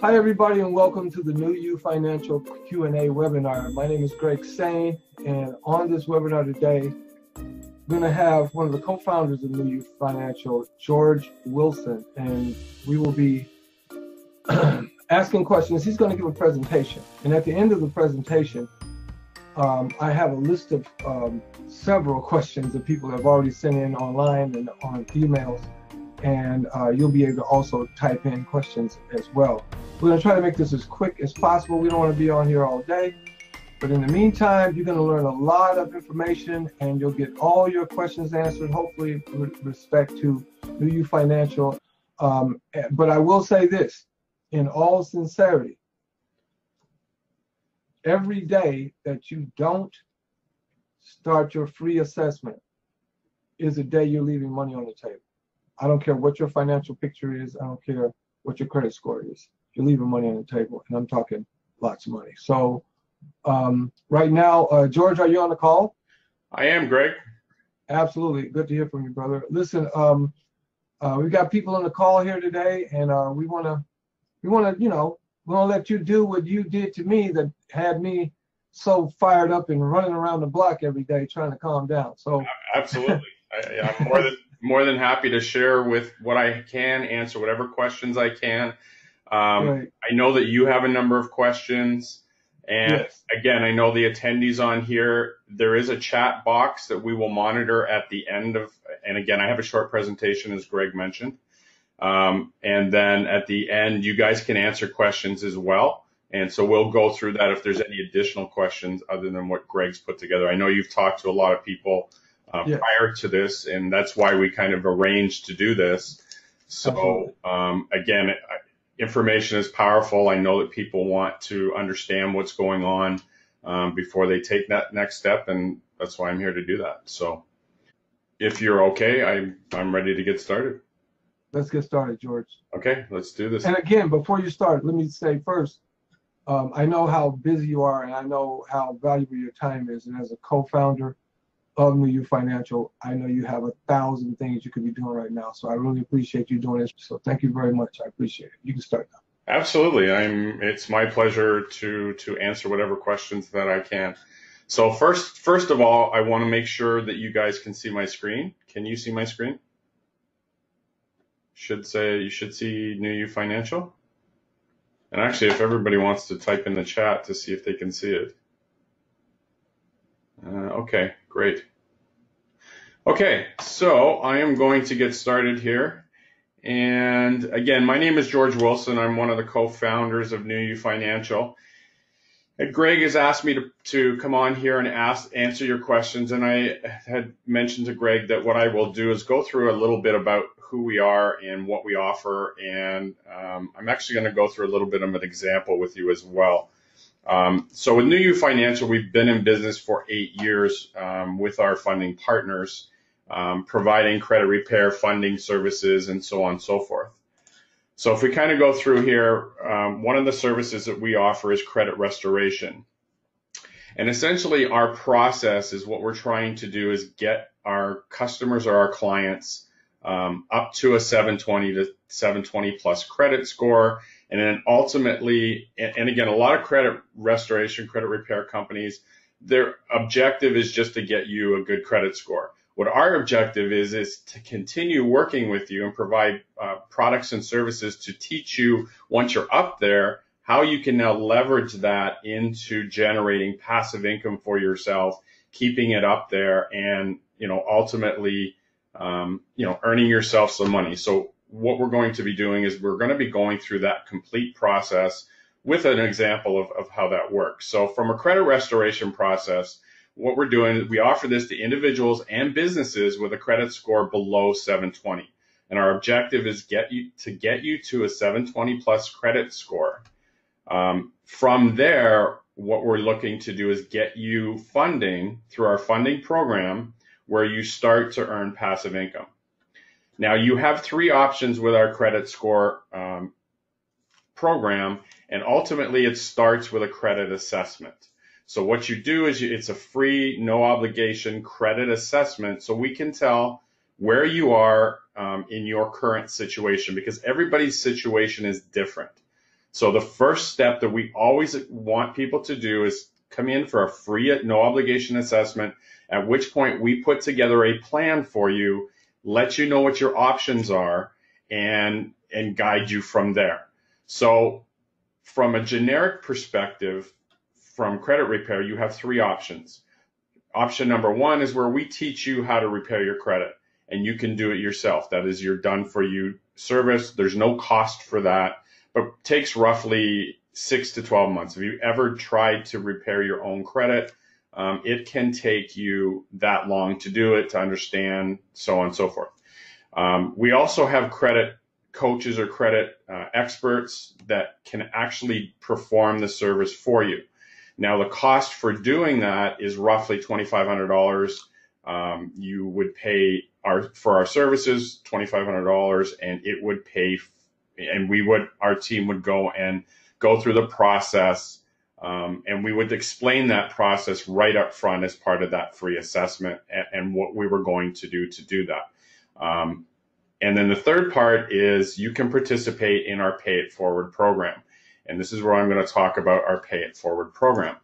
Hi, everybody, and welcome to the New You Financial Q&A webinar. My name is Greg Sane, and on this webinar today, we're going to have one of the co-founders of New You Financial, George Wilson, and we will be asking questions. He's going to give a presentation, and at the end of the presentation, I have a list of several questions that people have already sent in online and on emails, and you'll be able to also type in questions as well. We're going to try to make this as quick as possible. We don't want to be on here all day, but in the meantime, you're going to learn a lot of information and you'll get all your questions answered, hopefully with respect to New You Financial. But I will say this, in all sincerity, every day that you don't start your free assessment is a day you're leaving money on the table. I don't care what your financial picture is. I don't care what your credit score is. You're leaving money on the table, and I'm talking lots of money. So right now, George, are you on the call? I am, Greg. Absolutely. Good to hear from you, brother. Listen, we've got people on the call here today, and we want to, we want to let you do what you did to me that had me so fired up and running around the block every day trying to calm down. So absolutely. I'm more than happy to share with what I can, answer whatever questions I can. Right. I know that you have a number of questions, and Yes. Again, I know the attendees on here, there is a chat box that we will monitor at the end of, and again, I have a short presentation as Greg mentioned, and then at the end, you guys can answer questions as well, and so we'll go through that if there's any additional questions other than what Greg's put together. I know you've talked to a lot of people Yes. prior to this, and that's why we kind of arranged to do this. So again, information is powerful. I know that people want to understand what's going on before they take that next step, and that's why I'm here to do that. So if you're okay, I'm ready to get started. Let's get started, George. Okay, let's do this. And again, before you start, let me say first, I know how busy you are, and I know how valuable your time is. And as a co-founder of New You Financial, I know you have 1,000 things you could be doing right now. So I really appreciate you doing this. So thank you very much. I appreciate it. You can start now. Absolutely. It's my pleasure to answer whatever questions that I can. So first of all, I want to make sure that you guys can see my screen. Can you see my screen? You should see New You Financial. And actually, if everybody wants to type in the chat to see if they can see it. Okay, great. Okay, so I am going to get started here. And again, my name is George Wilson. I'm one of the co-founders of New You Financial. And Greg has asked me to come on here and answer your questions. And I had mentioned to Greg that what I will do is go through a little bit about who we are and what we offer. And I'm actually going to go through a little bit of an example with you as well. So with New You Financial, we've been in business for 8 years with our funding partners, providing credit repair funding services and so on and so forth. So if we kind of go through here, one of the services that we offer is credit restoration. And essentially our process is what we're trying to do is get our customers or our clients up to a 720 to 720 plus credit score. And then ultimately, and again, a lot of credit restoration, credit repair companies, their objective is just to get you a good credit score. What our objective is to continue working with you and provide products and services to teach you, once you're up there, how you can now leverage that into generating passive income for yourself, keeping it up there, and ultimately, earning yourself some money. So what we're going to be doing is we're going to be going through that complete process with an example of how that works. So from a credit restoration process, what we're doing is we offer this to individuals and businesses with a credit score below 720. And our objective is get you to a 720 plus credit score. From there, what we're looking to do is get you funding through our funding program where you start to earn passive income. Now, you have 3 options with our credit score program, and ultimately it starts with a credit assessment. So what you do is it's a free, no obligation credit assessment so we can tell where you are in your current situation, because everybody's situation is different. So the first step that we always want people to do is come in for a free, no obligation assessment, at which point we put together a plan for you, let you know what your options are, and guide you from there. So from a generic perspective, from credit repair, you have three options. Option number one is where we teach you how to repair your credit, and you can do it yourself. That is your done for you service. There's no cost for that, but takes roughly 6 to 12 months. If you ever tried to repair your own credit, it can take you that long to do it, to understand, so on and so forth. We also have credit coaches or credit experts that can actually perform the service for you. Now, the cost for doing that is roughly $2,500. You would pay for our services $2,500, and it would pay, and our team would go through the process, and we would explain that process right up front as part of that free assessment and what we were going to do that. And then the third part is you can participate in our Pay It Forward program. And this is where I'm going to talk about our Pay It Forward program.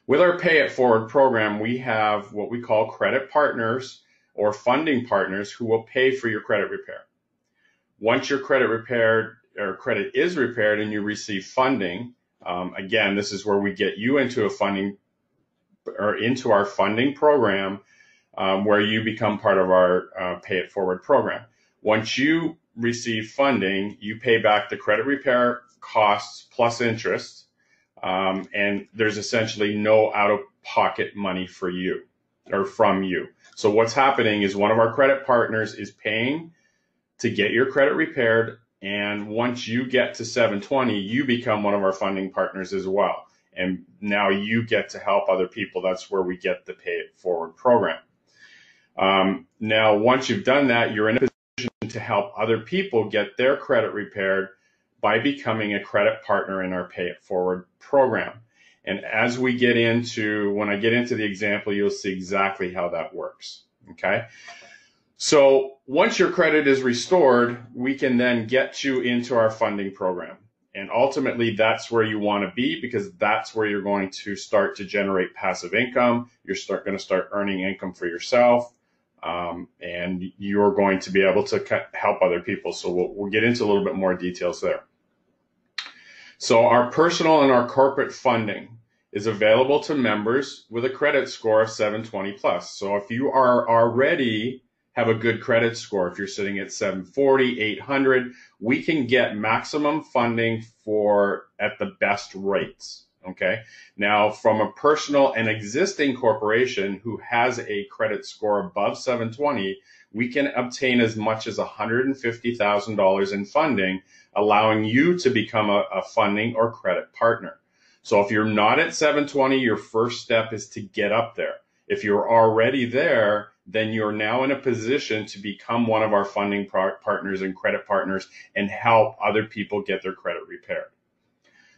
With our Pay It Forward program, we have what we call credit partners or funding partners who will pay for your credit repair. Once your credit is repaired and you receive funding, again, this is where we get you into our funding program, where you become part of our Pay It Forward program. Once you receive funding, you pay back the credit repair costs plus interest, and there's essentially no out-of-pocket money for you or from you. So what's happening is one of our credit partners is paying to get your credit repaired, and once you get to 720, you become one of our funding partners as well. And now you get to help other people. That's where we get the Pay It Forward program. Now, once you've done that, you're in a position to help other people get their credit repaired by becoming a credit partner in our Pay It Forward program. And as when I get into the example, you'll see exactly how that works. Okay. So once your credit is restored, we can then get you into our funding program. And ultimately, that's where you want to be, because that's where you're going to start to generate passive income. You're going to start earning income for yourself, and you're going to be able to help other people. So we'll get into a little bit more details there. So our personal and our corporate funding is available to members with a credit score of 720 plus. So if you are already have a good credit score, if you're sitting at 740, 800, we can get maximum funding at the best rates. Okay. Now, from a personal and existing corporation who has a credit score above 720, we can obtain as much as $150,000 in funding, allowing you to become a funding or credit partner. So if you're not at 720, your first step is to get up there. If you're already there, then you're now in a position to become one of our funding partners and credit partners and help other people get their credit repaired.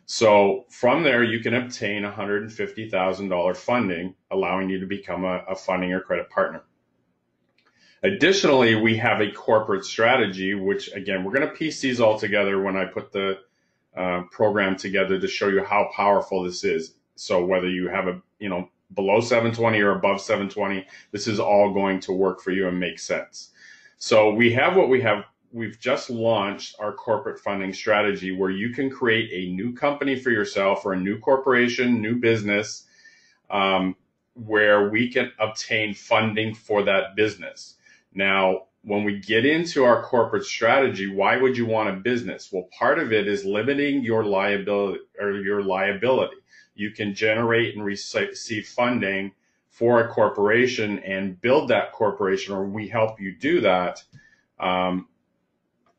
So from there, you can obtain $150,000 funding, allowing you to become a funding or credit partner. Additionally, we have a corporate strategy, which again, we're going to piece these all together when I put the program together to show you how powerful this is. So whether you have below 720 or above 720, this is all going to work for you and make sense. So we have what we have. We've just launched our corporate funding strategy, where you can create a new company for yourself or a new corporation, new business, where we can obtain funding for that business. Now, when we get into our corporate strategy, why would you want a business? Well, part of it is limiting your liability. You can generate and receive funding for a corporation and build that corporation, or we help you do that.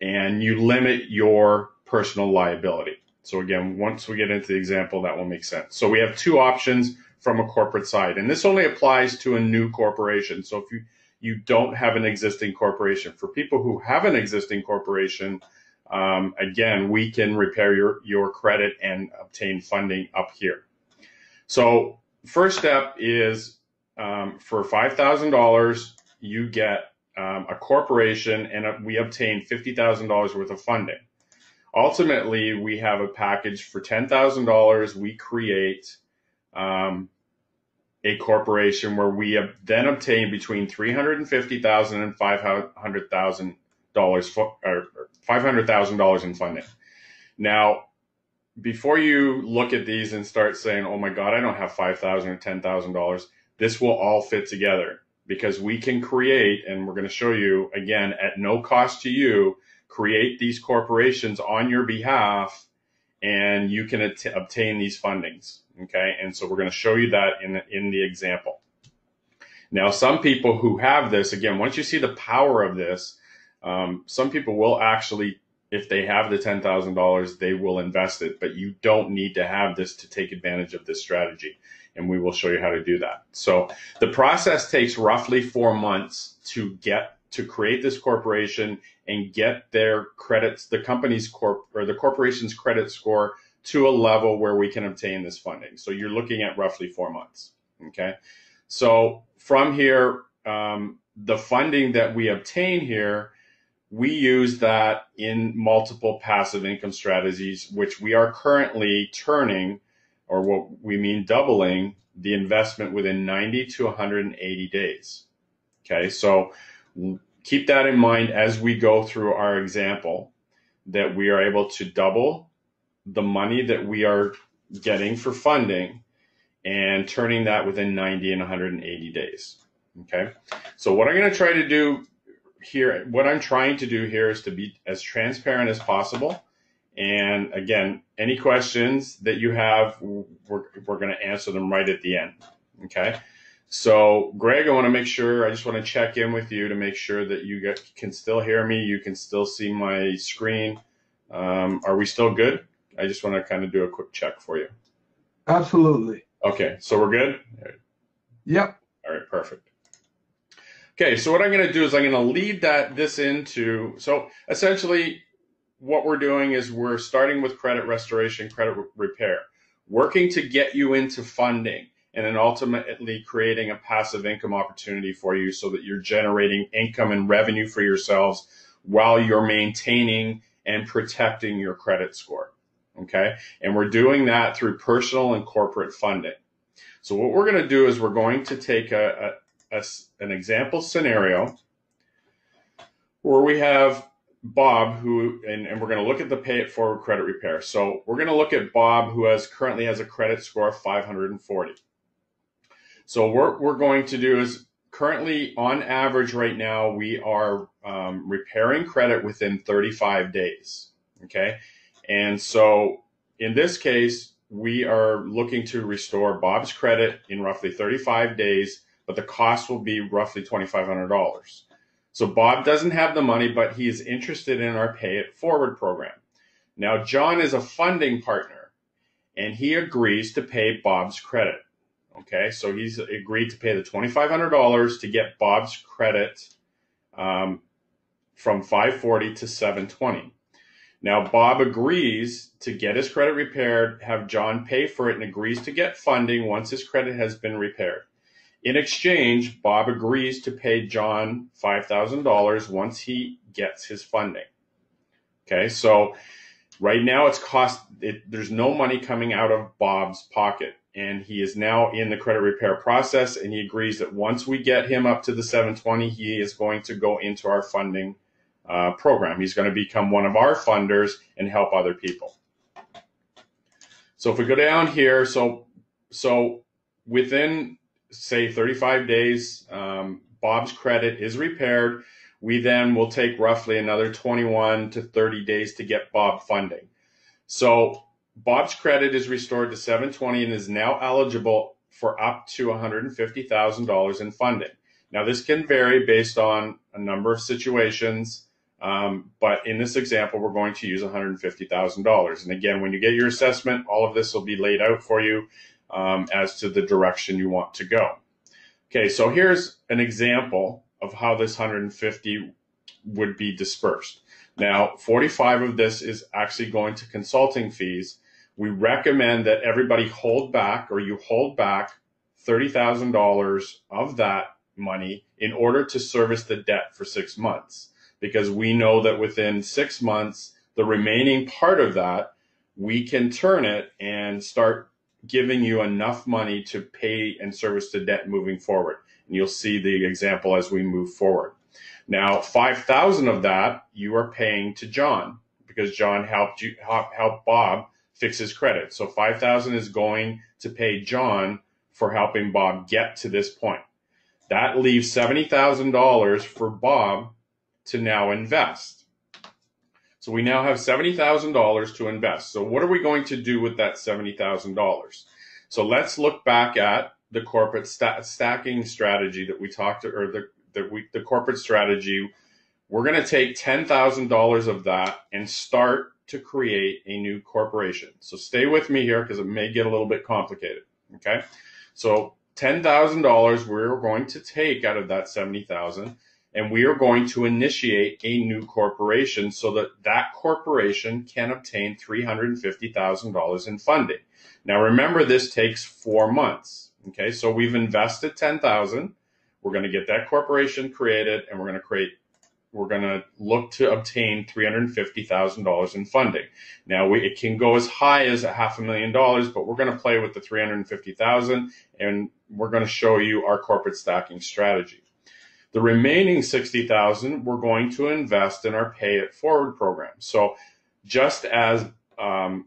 And you limit your personal liability. So again, once we get into the example, that will make sense. So we have two options from a corporate side, and this only applies to a new corporation. So if you don't have an existing corporation, for people who have an existing corporation, again, we can repair your credit and obtain funding up here. So first step is for $5,000, you get a corporation, and we obtain $50,000 worth of funding. ultimately we have a package for $10,000. We create a corporation where we have then obtain between $350,000 and $500,000 in funding. Now, before you look at these and start saying, "Oh my God, I don't have $5,000 or $10,000," this will all fit together because we can create, and we're going to show you again at no cost to you, create these corporations on your behalf, and you can obtain these fundings. Okay, and so we're going to show you that in the example. Now, some people who have this, again, once you see the power of this, some people will actually, if they have the $10,000, they will invest it, but you don't need to have this to take advantage of this strategy. And we will show you how to do that. So the process takes roughly 4 months to create this corporation and get their credits, the corporation's credit score to a level where we can obtain this funding. So you're looking at roughly 4 months. Okay. So from here, the funding that we obtain here, we use that in multiple passive income strategies, which we are currently turning, or what we mean doubling, the investment within 90 to 180 days. Okay, so keep that in mind as we go through our example, that we are able to double the money that we are getting for funding and turning that within 90 and 180 days. Okay, so what I'm going to try to do here, what I'm trying to do here is to be as transparent as possible. And again, any questions that you have, we're going to answer them right at the end. Okay. So Greg, I just want to check in with you to make sure that you can still hear me. You can still see my screen. Are we still good? I just want to kind of do a quick check for you. Absolutely. Okay. So we're good? Yep. All right. Perfect. Okay. So what I'm going to do is I'm going to lead this into, so essentially, what we're doing is we're starting with credit restoration, credit repair, working to get you into funding, and then ultimately creating a passive income opportunity for you so that you're generating income and revenue for yourselves while you're maintaining and protecting your credit score. Okay. And we're doing that through personal and corporate funding. So what we're going to do is we're going to take an example scenario where we have Bob, and we're going to look at the pay it forward credit repair. So we're going to look at Bob, who currently has a credit score of 540. So what we're going to do is currently on average right now, we are repairing credit within 35 days. Okay. And so in this case, we are looking to restore Bob's credit in roughly 35 days, but the cost will be roughly $2,500. So Bob doesn't have the money, but he is interested in our Pay It Forward program. Now, John is a funding partner, and he agrees to pay Bob's credit. Okay, so he's agreed to pay the $2,500 to get Bob's credit from 540 to 720. Now, Bob agrees to get his credit repaired, have John pay for it, and agrees to get funding once his credit has been repaired. In exchange, Bob agrees to pay John $5,000 once he gets his funding. Okay, so right now there's no money coming out of Bob's pocket, and he is now in the credit repair process, and he agrees that once we get him up to the 720, he is going to go into our funding program. He's going to become one of our funders and help other people. So if we go down here, so within say 35 days, Bob's credit is repaired. We then will take roughly another 21 to 30 days to get Bob funding. So Bob's credit is restored to 720 and is now eligible for up to $150,000 in funding. Now this can vary based on a number of situations, but in this example, we're going to use $150,000. And again, when you get your assessment, all of this will be laid out for you as to the direction you want to go. Okay, so here's an example of how this 150 would be dispersed. Now, 45 of this is actually going to consulting fees. We recommend that everybody hold back $30,000 of that money in order to service the debt for 6 months, because we know that within 6 months, The remaining part of that, we can turn it and start giving you enough money to pay and service the debt moving forward. And you'll see the example as we move forward. Now, 5,000 of that you are paying to John, because John helped Bob fix his credit. So 5,000 is going to pay John for helping Bob get to this point. That leaves $70,000 for Bob to now invest. So we now have $70,000 to invest. So what are we going to do with that $70,000? So let's look back at the corporate stacking strategy that we talked to, or the corporate strategy. We're going to take $10,000 of that and start to create a new corporation. So stay with me here because it may get a little bit complicated. Okay. So $10,000 we're going to take out of that $70,000, and we are going to initiate a new corporation so that that corporation can obtain $350,000 in funding. Now remember, this takes 4 months. Okay, so we've invested $10,000. We're going to get that corporation created, and we're going to look to obtain $350,000 in funding. Now it can go as high as $500,000, but we're going to play with the $350,000, and we're going to show you our corporate stacking strategy. The remaining $60,000 we're going to invest in our Pay It Forward program. So just as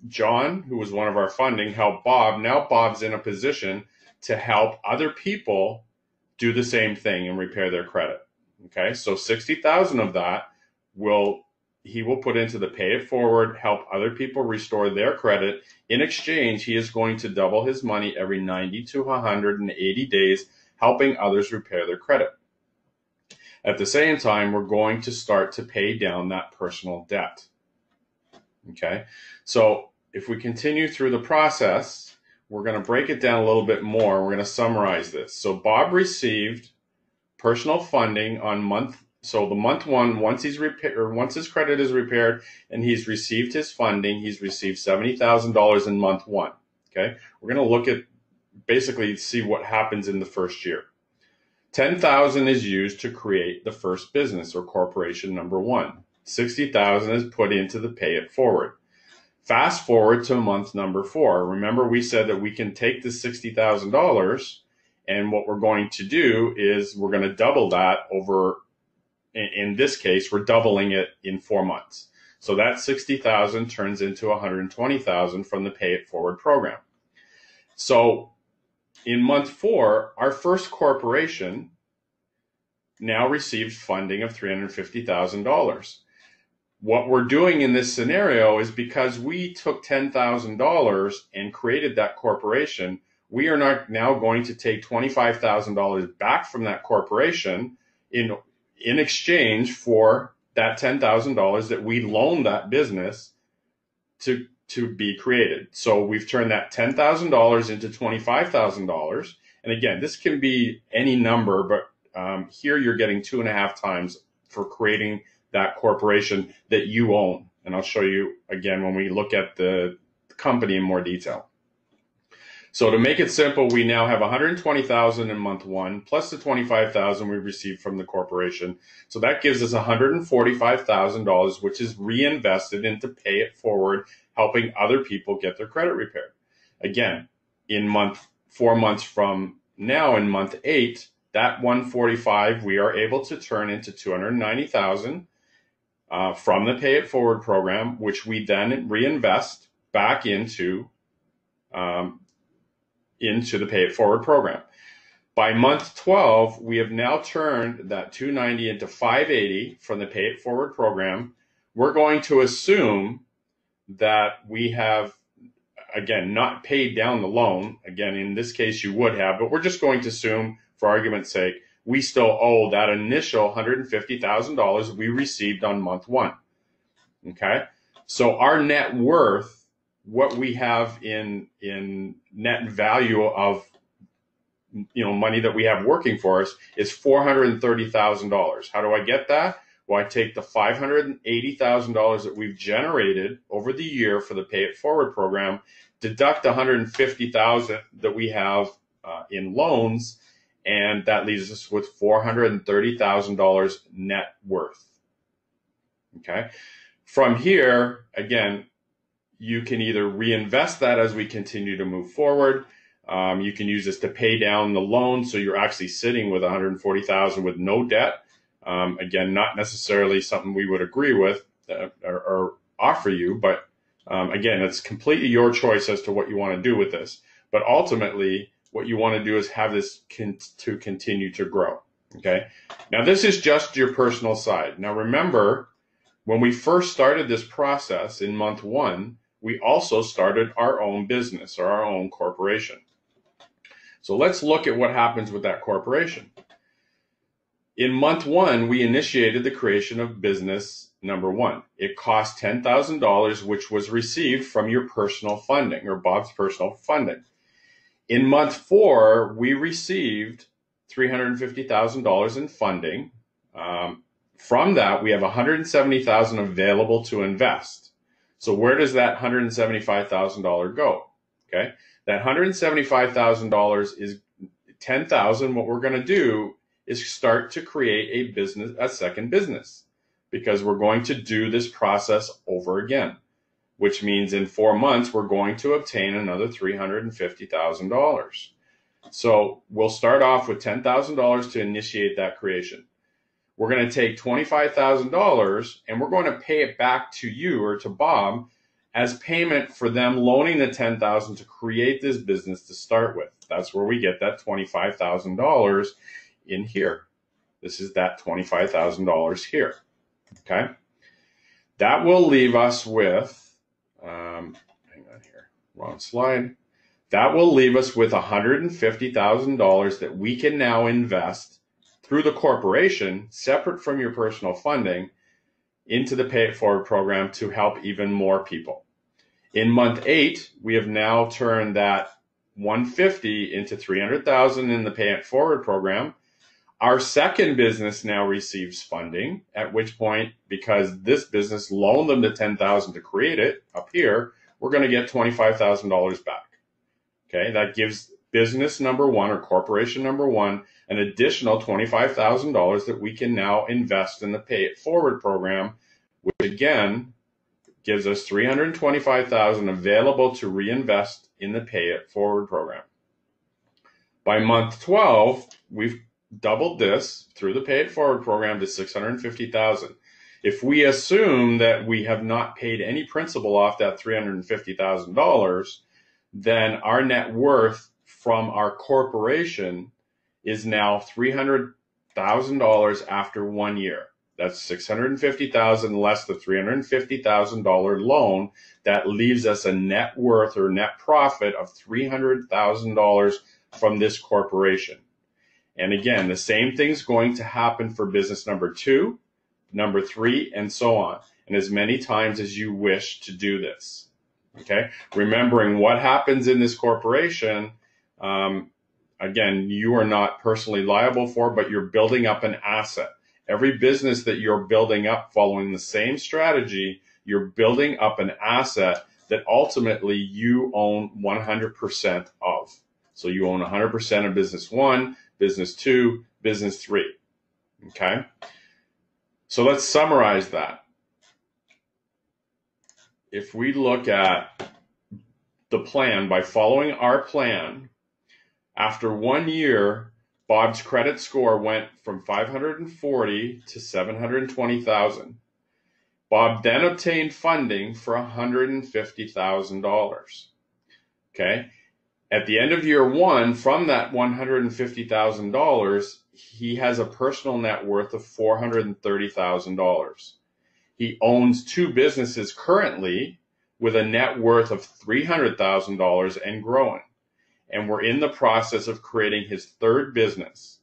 John, who was one of our funding, helped Bob, now Bob's in a position to help other people do the same thing and repair their credit. Okay, so 60,000 of that he will put into the Pay It Forward, help other people restore their credit. In exchange, he is going to double his money every 90 to 180 days, helping others repair their credit. At the same time, we're going to start to pay down that personal debt. Okay, so if we continue through the process, we're going to break it down a little bit more. We're going to summarize this. So Bob received personal funding on month one. Once his credit is repaired and he's received his funding, he's received $70,000 in month one. Okay, we're going to look at basically see what happens in the first year. $10,000 is used to create the first business or corporation number one. $60,000 is put into the Pay It Forward. Fast forward to month number 4. Remember, we said that we can take the $60,000, and what we're going to do is we're going to double that over. In this case, we're doubling it in 4 months. So that $60,000 turns into $120,000 from the Pay It Forward program. So in month 4, our first corporation now received funding of $350,000. What we're doing in this scenario is because we took $10,000 and created that corporation, we are not now going to take $25,000 back from that corporation in exchange for that $10,000 that we loaned that business to be created. So we've turned that $10,000 into $25,000. And again, this can be any number, but here you're getting 2.5 times for creating that corporation that you own. And I'll show you again when we look at the company in more detail. So to make it simple, we now have $120,000 in month 1 plus the $25,000 we received from the corporation. So that gives us $145,000, which is reinvested into Pay It Forward, helping other people get their credit repaired. Again, in 4 months from now, in month 8, that 145 we are able to turn into $290,000 from the Pay It Forward program, which we then reinvest back into the Pay It Forward program. By month 12, we have now turned that 290 into 580 from the Pay It Forward program. We're going to assume that we have, again, not paid down the loan. Again, in this case, you would have, but we're just going to assume, for argument's sake, we still owe that initial $150,000 we received on month 1. Okay? So our net worth, what we have in net value of money that we have working for us, is $430,000. How do I get that? Well, I take the $580,000 that we've generated over the year for the Pay It Forward program, deduct $150,000 that we have in loans, and that leaves us with $430,000 net worth. Okay. From here, again, you can either reinvest that as we continue to move forward. You can use this to pay down the loan, so you're actually sitting with $140,000 with no debt. Again, not necessarily something we would agree with or offer you, but again, it's completely your choice as to what you want to do with this. But ultimately, what you want to do is have this to continue to grow. Okay. Now, this is just your personal side. Now, remember, when we first started this process in month 1, we also started our own business or our own corporation. So let's look at what happens with that corporation. In month 1, we initiated the creation of business number 1. It cost $10,000, which was received from your personal funding or Bob's personal funding. In month 4, we received $350,000 in funding. From that, we have $170,000 available to invest. So where does that $175,000 go? Okay, that $175,000 is $10,000. What we're going to do is start to create a business, a second business, because we're going to do this process over again, which means in 4 months, we're going to obtain another $350,000. So we'll start off with $10,000 to initiate that creation. We're going to take $25,000 and we're going to pay it back to you or to Bob as payment for them loaning the $10,000 to create this business to start with. That's where we get that $25,000 in here. This is that $25,000 here. Okay. That will leave us with, hang on here, wrong slide. That will leave us with $150,000 that we can now invest through the corporation, separate from your personal funding, into the Pay It Forward program to help even more people. In month 8, we have now turned that $150,000 into $300,000 in the Pay It Forward program. Our second business now receives funding, at which point, because this business loaned them the $10,000 to create it up here, we're going to get $25,000 back. Okay, that gives business number 1 or corporation number 1 an additional $25,000 that we can now invest in the Pay It Forward program, which again gives us $325,000 available to reinvest in the Pay It Forward program. By month 12, we've doubled this through the Pay It Forward program to $650,000. If we assume that we have not paid any principal off that $350,000, then our net worth from our corporation is now $300,000 after 1 year. That's $650,000 less the $350,000 loan. That leaves us a net worth or net profit of $300,000 from this corporation. And again, the same thing's going to happen for business number 2, number 3, and so on, and as many times as you wish to do this. Okay, remembering what happens in this corporation, again, you are not personally liable for, but you're building up an asset. Every business that you're building up following the same strategy, you're building up an asset that ultimately you own 100% of. So you own 100% of business 1, business 2, business 3. Okay, so let's summarize that. If we look at the plan, by following our plan, after 1 year, Bob's credit score went from 540 to 720,000. Bob then obtained funding for $150,000. Okay. At the end of year 1, from that $150,000, he has a personal net worth of $430,000. He owns 2 businesses currently with a net worth of $300,000 and growing. And we're in the process of creating his 3rd business.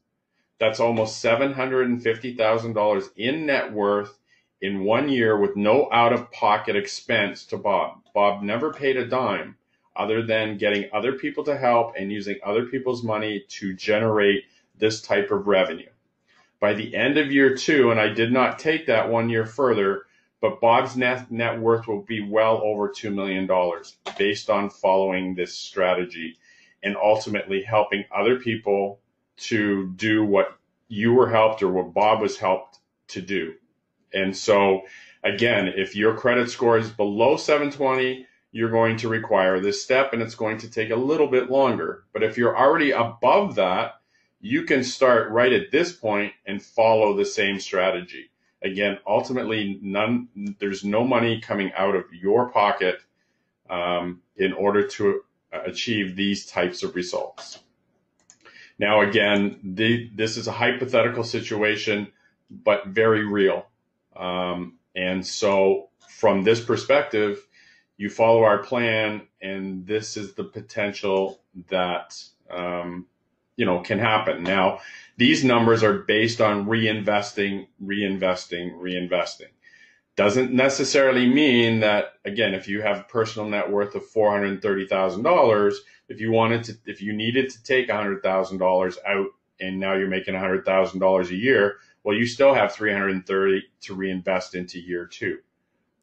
That's almost $750,000 in net worth in 1 year with no out-of-pocket expense to Bob. Bob never paid a dime other than getting other people to help and using other people's money to generate this type of revenue. By the end of year 2, and I did not take that 1 year further, but Bob's net worth will be well over $2 million based on following this strategy and ultimately helping other people to do what you were helped or what Bob was helped to do. And so, again, if your credit score is below 720, you're going to require this step, and it's going to take a little bit longer. But if you're already above that, you can start right at this point and follow the same strategy. Again, ultimately, there's no money coming out of your pocket in order to achieve these types of results. Now, again, this is a hypothetical situation, but very real. And so from this perspective, you follow our plan, and this is the potential that, can happen. Now, these numbers are based on reinvesting. Doesn't necessarily mean that, again, if you have a personal net worth of $430,000, if you needed to take $100,000 out and now you're making $100,000 a year, well, you still have $330,000 to reinvest into year two.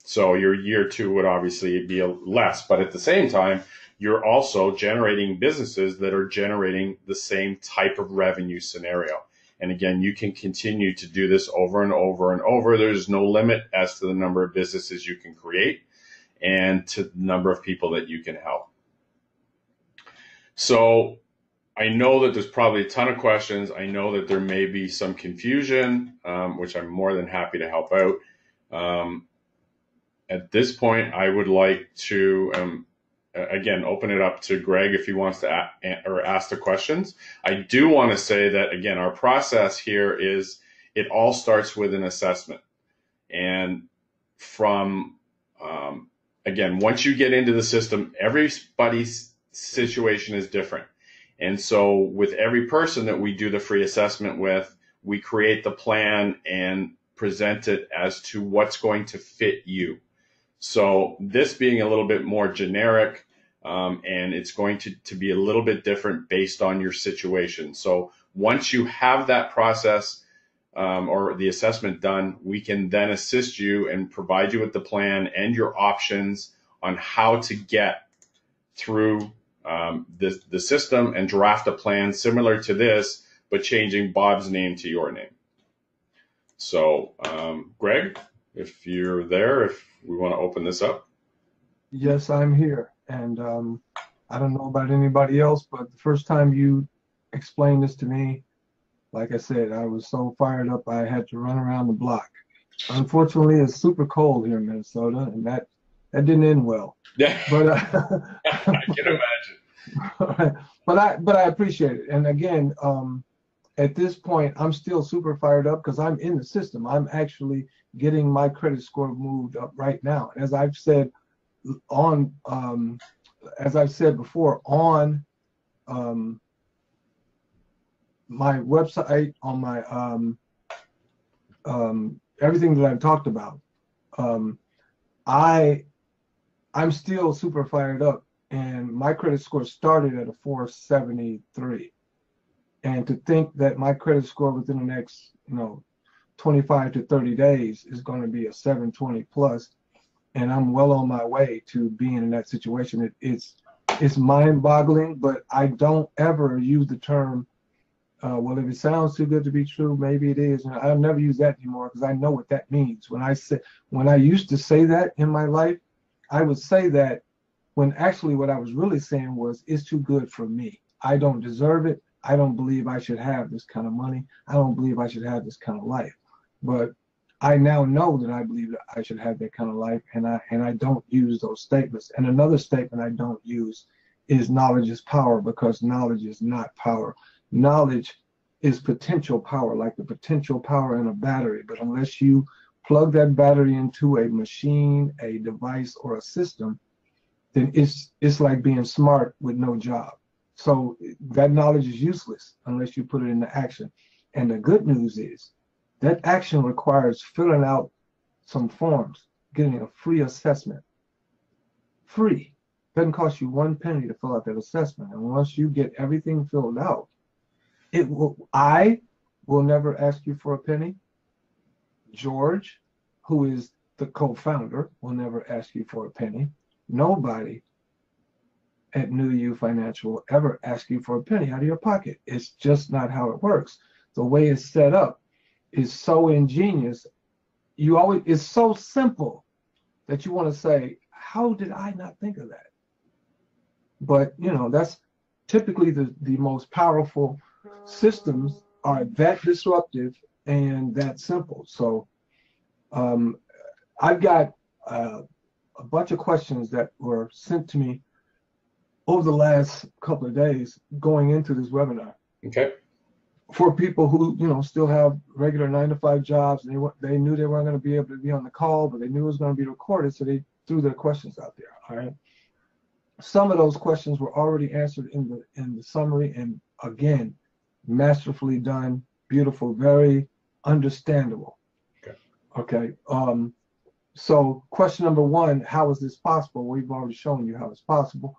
So your year two would obviously be less, but at the same time, you're also generating businesses that are generating the same type of revenue scenario. And again, you can continue to do this over and over and over. There's no limit as to the number of businesses you can create and to the number of people that you can help. So I know that there's probably a ton of questions. I know that there may be some confusion, which I'm more than happy to help out. At this point, I would like to, again, open it up to Greg if he wants to ask the questions. I do want to say that, again, our process here is it all starts with an assessment. And from, again, once you get into the system, everybody's situation is different. And so with every person that we do the free assessment with, we create the plan and present it as to what's going to fit you. So this being a little bit more generic, and it's going to be a little bit different based on your situation. So once you have that process or the assessment done, we can then assist you and provide you with the plan and your options on how to get through the system and draft a plan similar to this, but changing Bob's name to your name. So, Greg, if you're there, if we want to open this up. Yes, I'm here. And I don't know about anybody else, but the first time you explained this to me, like I said, I was so fired up I had to run around the block. Unfortunately, it's super cold here in Minnesota, and that didn't end well. Yeah, but I can imagine. But I appreciate it. And again, at this point, I'm still super fired up because I'm in the system. I'm actually getting my credit score moved up right now. As I've said before, on my website, on my everything that I've talked about, I'm still super fired up, and my credit score started at a 473. And to think that my credit score within the next, 25 to 30 days is going to be a 720 plus, and I'm well on my way to being in that situation. It's mind-boggling, but I don't ever use the term, well, if it sounds too good to be true, maybe it is. And I'll never use that anymore because I know what that means. When I used to say that in my life, I would say that when actually what I was really saying was, it's too good for me. I don't deserve it. I don't believe I should have this kind of money. I don't believe I should have this kind of life. But I now know that I believe that I should have that kind of life, and I don't use those statements. And another statement I don't use is knowledge is power, because knowledge is not power. Knowledge is potential power, like the potential power in a battery. But unless you plug that battery into a machine, a device, or a system, then it's like being smart with no job. So that knowledge is useless unless you put it into action. And the good news is that action requires filling out some forms, getting a free assessment. Free. Doesn't cost you 1 penny to fill out that assessment. And once you get everything filled out, I will never ask you for a penny. George, who is the co-founder, will never ask you for a penny. Nobody at New You Financial will ever ask you for a penny out of your pocket. It's just not how it works. The way it's set up is so ingenious. you always, it's so simple that you want to say, how did I not think of that? But, you know, that's typically the most powerful systems are that disruptive and that simple. So I've got a bunch of questions that were sent to me over the last couple of days going into this webinar. Okay. For people who, you know, still have regular 9-to-5 jobs, and they knew they weren't going to be able to be on the call, but they knew it was going to be recorded, so they threw their questions out there. All right. Some of those questions were already answered in the summary, and again, masterfully done, beautiful, very understandable. Okay. So question number one, how is this possible? We've already shown you how it's possible.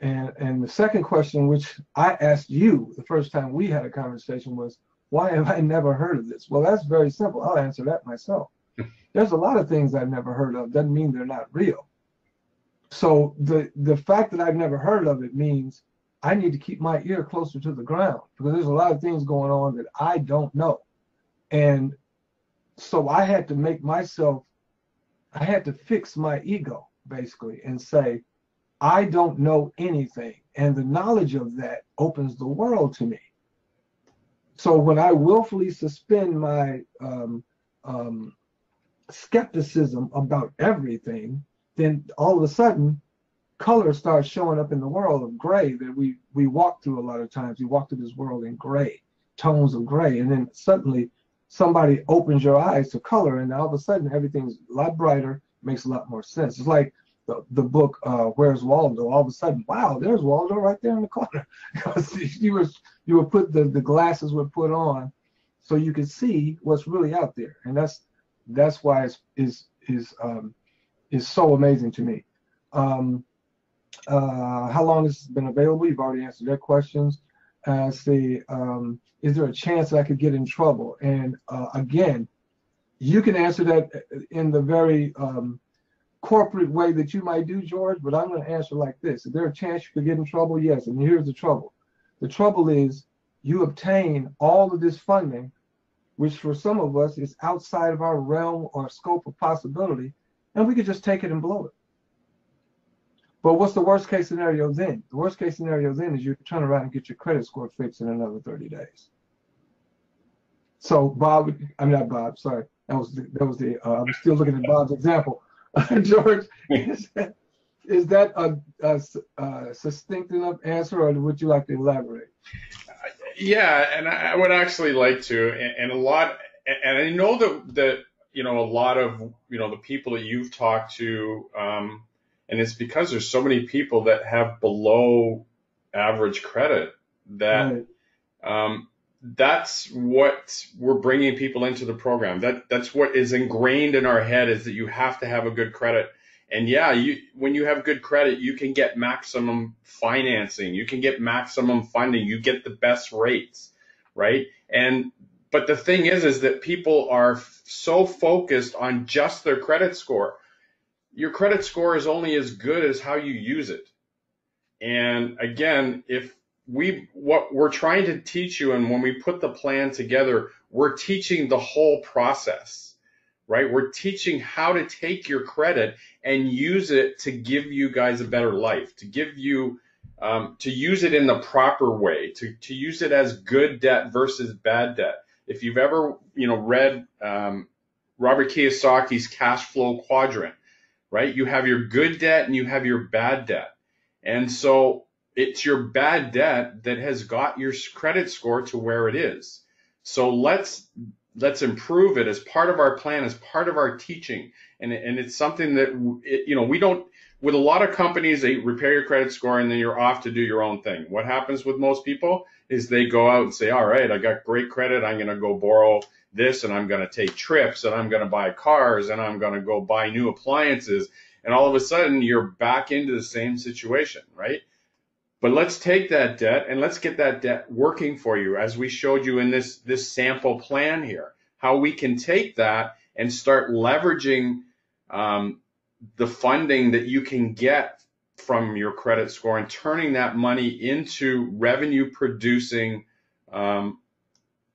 And the second question, which I asked you the first time we had a conversation, was, why have I never heard of this? Well, that's very simple. I'll answer that myself. There's a lot of things I've never heard of. Doesn't mean they're not real. So the fact that I've never heard of it means I need to keep my ear closer to the ground, because there's a lot of things going on that I don't know. And so I had to fix my ego, basically, and say, I don't know anything. And the knowledge of that opens the world to me. So when I willfully suspend my skepticism about everything, then all of a sudden, color starts showing up in the world of gray that we walk through a lot of times. We walk through this world in gray, tones of gray, and then suddenly somebody opens your eyes to color, and all of a sudden everything's a lot brighter, makes a lot more sense. It's like the book Where's Waldo? All of a sudden, wow, there's Waldo right there in the corner. Because you were put the glasses were put on so you could see what's really out there, and that's why is so amazing to me. How long has it been available? You've already answered their questions. Is there a chance that I could get in trouble? And again, you can answer that in the very corporate way that you might do, George, but I'm going to answer like this. Is there a chance you could get in trouble? Yes, and here's the trouble. The trouble is you obtain all of this funding, which for some of us is outside of our realm or scope of possibility, and we could just take it and blow it. But what's the worst case scenario then? The worst case scenario then is you turn around and get your credit score fixed in another 30 days. So Bob, I'm not Bob, sorry. That was the I'm still looking at Bob's example. George, is that a succinct enough answer, or would you like to elaborate? Yeah, and I would actually like to, and I know that you know, a lot of, you know, the people that you've talked to, and it's because there's so many people that have below average credit that that's what we're bringing people into the program. That's what is ingrained in our head, is that you have to have a good credit. And yeah, when you have good credit, you can get maximum financing, you can get maximum funding, you get the best rates, right? But the thing is that people are so focused on just their credit score. Your credit score is only as good as how you use it. And again, what we're trying to teach you, and when we put the plan together, we're teaching the whole process, right? We're teaching how to take your credit and use it to give you guys a better life, to give you, to use it in the proper way, to use it as good debt versus bad debt. If you've ever, you know, read Robert Kiyosaki's cash flow quadrant, right? You have your good debt and you have your bad debt. And so it's your bad debt that has got your credit score to where it is. So let's improve it as part of our plan, as part of our teaching. And it's something that, you know, we don't, with a lot of companies, they repair your credit score and then you're off to do your own thing. What happens with most people is they go out and say, all right, I got great credit, I'm going to go borrow this, and I'm going to take trips, and I'm going to buy cars, and I'm going to go buy new appliances. And all of a sudden you're back into the same situation, right? But let's take that debt and let's get that debt working for you, as we showed you in this sample plan here, how we can take that and start leveraging the funding that you can get from your credit score and turning that money into revenue producing,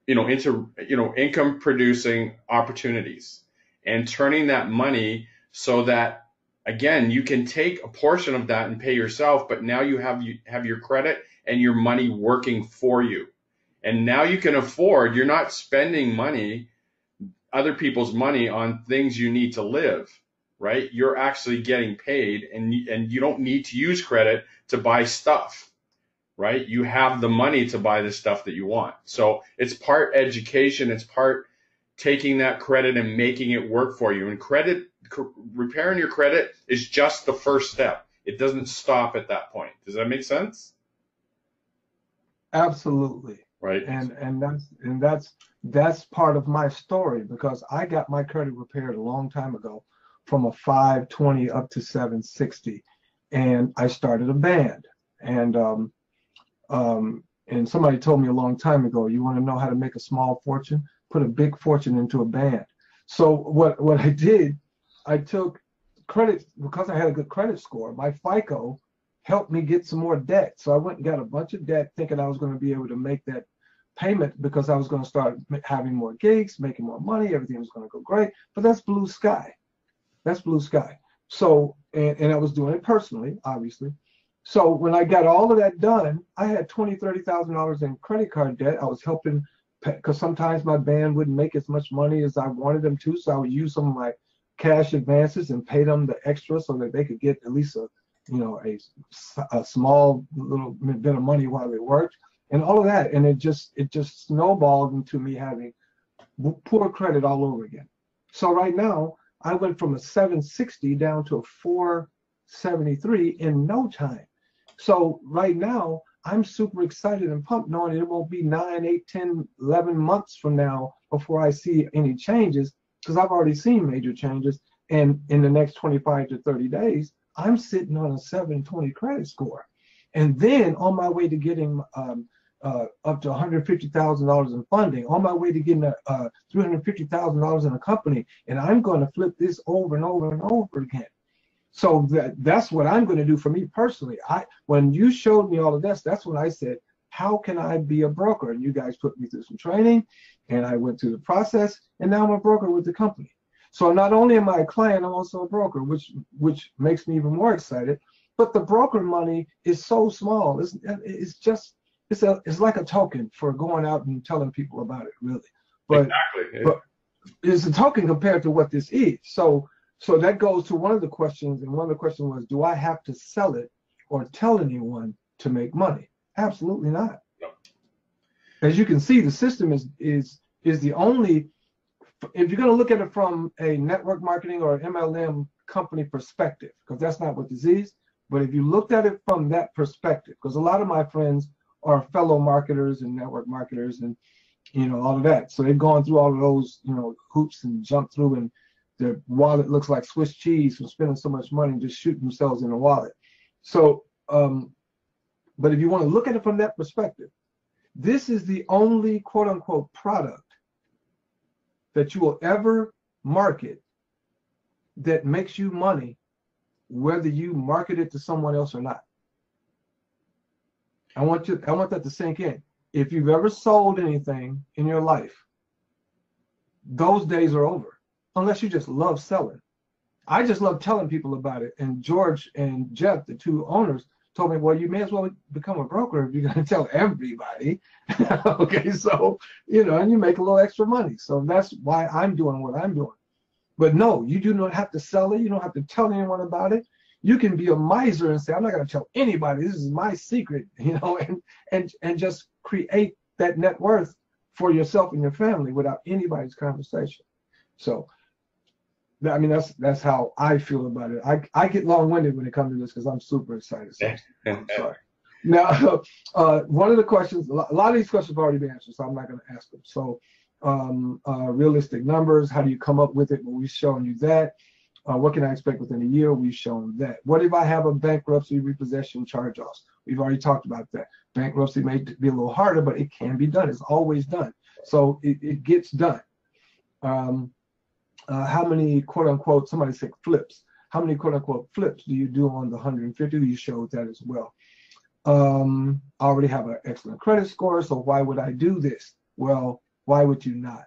income producing opportunities. and turning that money so that, again, you can take a portion of that and pay yourself, but now you have your credit and your money working for you. And now you can afford, you're not spending money, other people's money, on things you need to live, right? You're actually getting paid, and you don't need to use credit to buy stuff, right? You have the money to buy the stuff that you want. So it's part education, it's part taking that credit and making it work for you. And repairing your credit is just the first step. It doesn't stop at that point. Does that make sense? Absolutely. Right. And that's part of my story, because I got my credit repaired a long time ago from a 520 up to 760, and I started a band. And somebody told me a long time ago, you want to know how to make a small fortune? Put a big fortune into a band. So what I did, I took credit, because I had a good credit score. My FICO helped me get some more debt. So I went and got a bunch of debt thinking I was going to be able to make that payment, because I was going to start having more gigs, making more money, everything was going to go great. But that's blue sky. That's blue sky. So, and I was doing it personally, obviously. So when I got all of that done, I had $20,000, $30,000 in credit card debt. I was helping, because sometimes my band wouldn't make as much money as I wanted them to. So I would use some of my cash advances and pay them the extra so that they could get at least a small little bit of money while they worked, and all of that. And it just snowballed into me having poor credit all over again. So right now I went from a 760 down to a 473 in no time. So right now I'm super excited and pumped, knowing it won't be 9, 8, 10, 11 months from now before I see any changes, because I've already seen major changes. And in the next 25 to 30 days, I'm sitting on a 720 credit score. And then on my way to getting up to $150,000 in funding, on my way to getting $350,000 in a company, and I'm going to flip this over and over and over again. So that's what I'm going to do for me personally. When you showed me all of this, that's when I said, how can I be a broker? And you guys put me through some training, and I went through the process, and now I'm a broker with the company. So not only am I a client, I'm also a broker, which makes me even more excited. But the broker money is so small. It's like a token for going out and telling people about it, really. But, exactly. But it's a token compared to what this is. So that goes to one of the questions, and one of the questions was, do I have to sell it or tell anyone to make money? Absolutely not. No. As you can see, the system is the only. If you're going to look at it from a network marketing or MLM company perspective, because that's not what this is, but if you looked at it from that perspective, because a lot of my friends are fellow marketers and network marketers and all of that, so they've gone through all of those hoops and jumped through, and their wallet looks like Swiss cheese from spending so much money and just shooting themselves in the wallet. So but if you want to look at it from that perspective, this is the only quote unquote product that you will ever market that makes you money, whether you market it to someone else or not. I want that to sink in. If you've ever sold anything in your life, those days are over, unless you just love selling. I just love telling people about it. And George and Jeff, the two owners, told me, well, you may as well become a broker if you're going to tell everybody. Okay, so, and you make a little extra money. So that's why I'm doing what I'm doing. But no, you do not have to sell it. You don't have to tell anyone about it. You can be a miser and say, I'm not going to tell anybody. This is my secret, and just create that net worth for yourself and your family without anybody's conversation. So, I mean, that's how I feel about it. I get long-winded when it comes to this because I'm super excited. So I'm sorry. Now, one of the questions, a lot of these questions have already been answered, so I'm not going to ask them. So, realistic numbers, how do you come up with it? Well, we've shown you that. What can I expect within a year? We've shown that. What if I have a bankruptcy, repossession, charge-offs? We've already talked about that. Bankruptcy may be a little harder, but it can be done. It's always done. So it gets done. How many quote-unquote, somebody said flips. How many quote-unquote flips do you do on the 150? You showed that as well. I already have an excellent credit score, so why would I do this? Well, why would you not?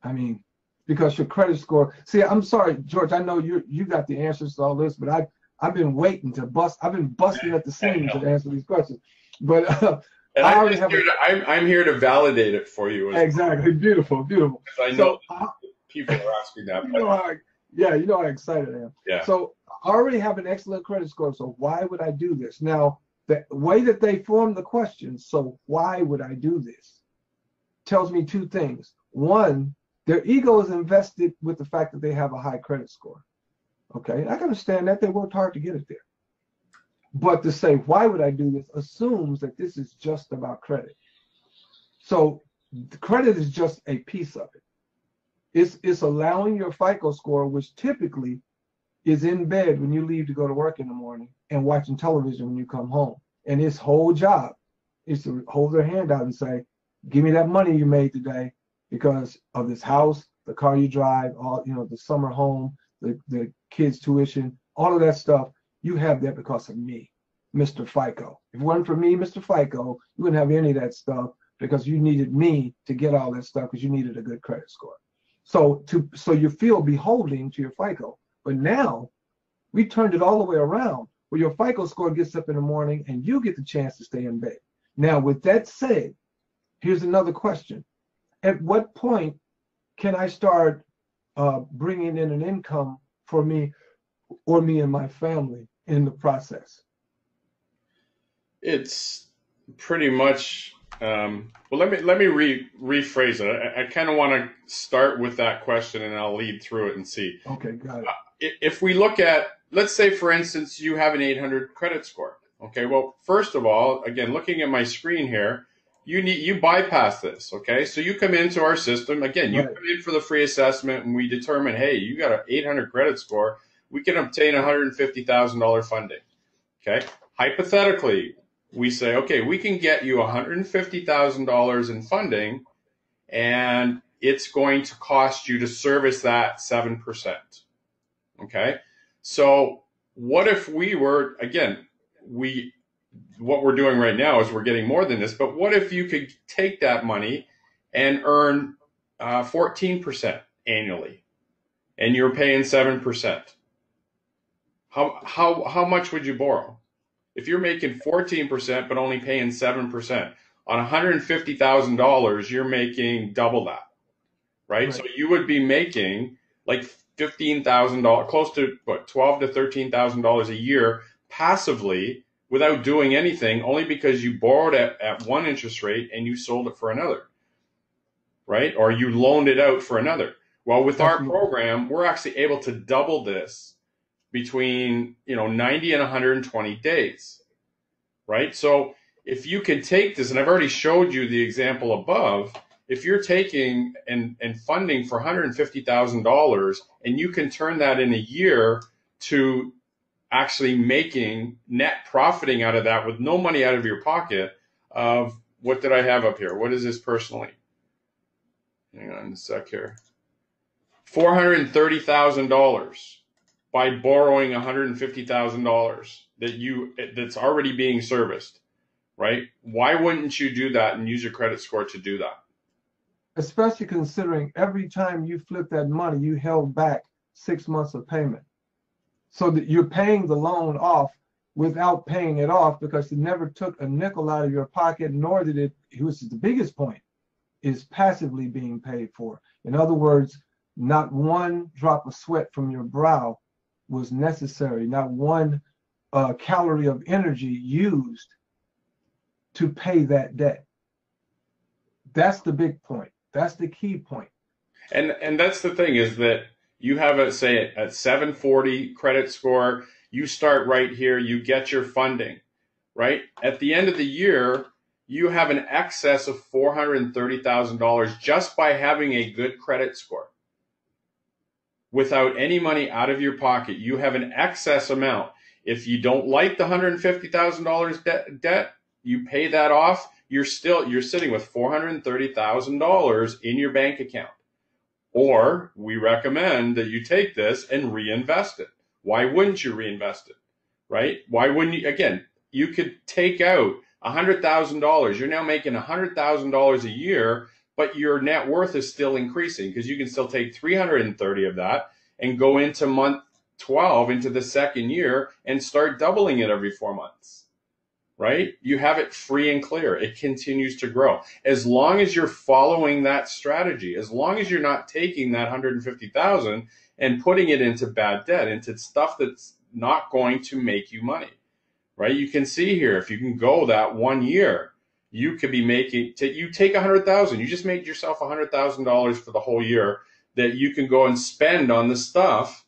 I mean, because your credit score. See, I'm sorry, George. I know you got the answers to all this, but I've been waiting to bust. I've been busting at the seams to answer these questions. But And I I'm already just have here to, I'm here to validate it for you as exactly beautiful, beautiful. well, because I know So that people are asking that. you But know how yeah, you know how excited I am. yeah, So I already have an excellent credit score. So why would I do this? Now the way that they form the question, so why would I do this, tells me two things. One, their ego is invested with the fact that they have a high credit score. Okay, I can understand that. They worked hard to get it there. But to say, why would I do this, assumes that this is just about credit. So the credit is just a piece of it. It's allowing your FICO score, which typically is in bed when you leave to go to work in the morning and watching television when you come home. And its whole job is to hold their hand out and say, give me that money you made today because of this house, the car you drive, all the summer home, the kids' tuition, all of that stuff. You have that because of me, Mr. FICO. If it wasn't for me, Mr. FICO, you wouldn't have any of that stuff because you needed me to get all that stuff because you needed a good credit score. So you feel beholding to your FICO. But now we turned it all the way around where your FICO score gets up in the morning and you get the chance to stay in bed. Now, with that said, here's another question. At what point can I start bringing in an income for me or me and my family in the process? it's pretty much. Well, let me rephrase it. I kind of want to start with that question, and I'll lead through it and see. Okay, got it. If we look at, let's say, for instance, you have an 800 credit score. Okay, well, first of all, again, looking at my screen here, you bypass this. Okay, so you come into our system again. You Right. come in for the free assessment, and we determine, hey, you got an 800 credit score. We can obtain $150,000 funding. Okay, hypothetically, we say, okay, we can get you $150,000 in funding, and it's going to cost you to service that 7%. Okay, so what if we were, again, what we're doing right now is we're getting more than this, but what if you could take that money and earn 14% annually, and you're paying 7%? How much would you borrow? If you're making 14% but only paying 7%, on $150,000, you're making double that, right? So you would be making like $15,000, close to what, $12,000 to $13,000 a year passively without doing anything, only because you borrowed at one interest rate and you sold it for another, right? Or you loaned it out for another. Well, with our program, we're actually able to double this between 90 and 120 days, right? So if you can take this, and I've already showed you the example above, if you're taking and funding for $150,000 and you can turn that in a year to actually making net profiting out of that with no money out of your pocket, of what did I have up here? What is this personally? Hang on a sec here. $430,000 by borrowing $150,000 that's already being serviced, right? Why wouldn't you do that and use your credit score to do that? Especially considering every time you flip that money, you held back 6 months of payment. So that you're paying the loan off without paying it off because it never took a nickel out of your pocket, nor did it, which is the biggest point, is passively being paid for. In other words, not one drop of sweat from your brow was necessary, not one calorie of energy used to pay that debt. That's the big point. That's the key point. And that's the thing, is that you have a 740 credit score, you start right here, you get your funding, right? At the end of the year, you have an excess of $430,000 just by having a good credit score. Without any money out of your pocket, you have an excess amount. If you don't like the $150,000 debt, you pay that off, you're sitting with $430,000 in your bank account. Or we recommend that you take this and reinvest it. Why wouldn't you reinvest it, right? Why wouldn't you? Again, you could take out $100,000. You're now making $100,000 a year, but your net worth is still increasing because you can still take 330 of that and go into month 12, into the second year, and start doubling it every 4 months, right? You have it free and clear. It continues to grow. As long as you're following that strategy, as long as you're not taking that 150,000 and putting it into bad debt, into stuff that's not going to make you money, right? You can see here, if you can go that 1 year, you could be making, you take 100,000, you just made yourself $100,000 for the whole year that you can go and spend on the stuff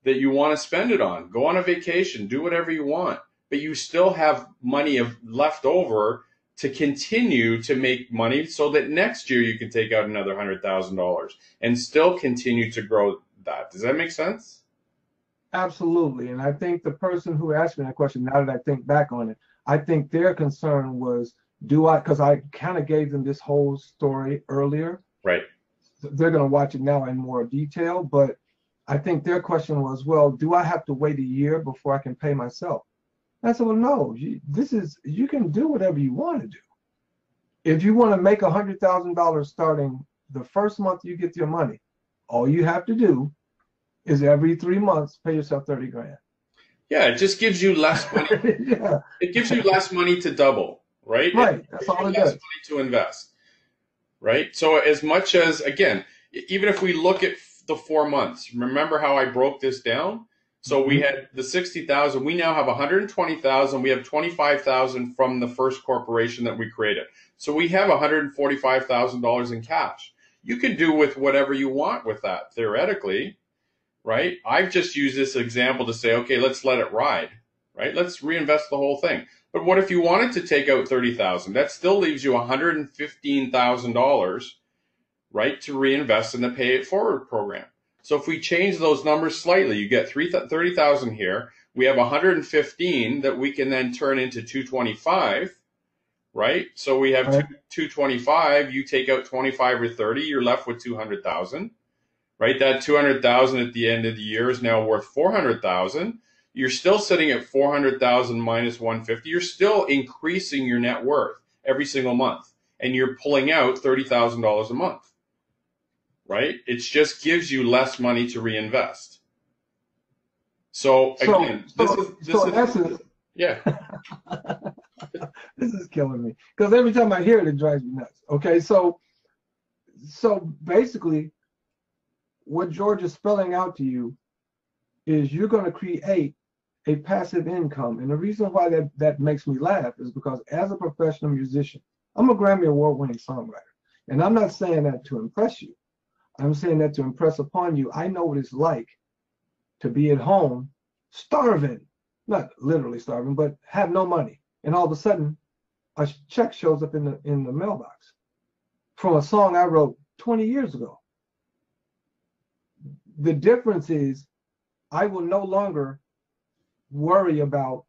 that you want to spend it on. Go on a vacation, do whatever you want, but you still have money left over to continue to make money so that next year you can take out another $100,000 and still continue to grow that. Does that make sense? Absolutely. And I think the person who asked me that question, now that I think back on it, I think their concern was, because I kind of gave them this whole story earlier. Right. They're going to watch it now in more detail, but I think their question was, well, do I have to wait a year before I can pay myself? And I said, well, no, you can do whatever you want to do. If you want to make $100,000 starting the first month you get your money, all you have to do is every 3 months pay yourself 30 grand. Yeah, it just gives you less money. Yeah. It gives you less money to double, right? Right. That's all it does. Less money to invest, right? So as much as, again, even if we look at the 4 months, remember how I broke this down? So we had the 60,000. We now have 120,000. We have 25,000 from the first corporation that we created. So we have $145,000 in cash. You can do with whatever you want with that, theoretically, right? I've just used this example to say, okay, let's let it ride, right? Let's reinvest the whole thing. But what if you wanted to take out 30,000? That still leaves you $115,000, right, to reinvest in the Pay It Forward program. So if we change those numbers slightly, you get 30,000 here. We have 115 that we can then turn into 225, right? So we have 225. You take out 25 or 30, you're left with 200,000, right? That 200,000 at the end of the year is now worth 400,000. You're still sitting at 400,000 minus 150. You're still increasing your net worth every single month, and you're pulling out $30,000 a month. Right? It just gives you less money to reinvest. So again, this is yeah. This is killing me because every time I hear it, it drives me nuts. Okay, so basically, what George is spelling out to you is you're going to create a passive income, and the reason why that makes me laugh is because as a professional musician, I'm a Grammy Award-winning songwriter, and I'm not saying that to impress you. I'm saying that to impress upon you. I know what it's like to be at home starving, not literally starving, but have no money. And all of a sudden, a check shows up in the mailbox from a song I wrote 20 years ago. The difference is I will no longer worry about,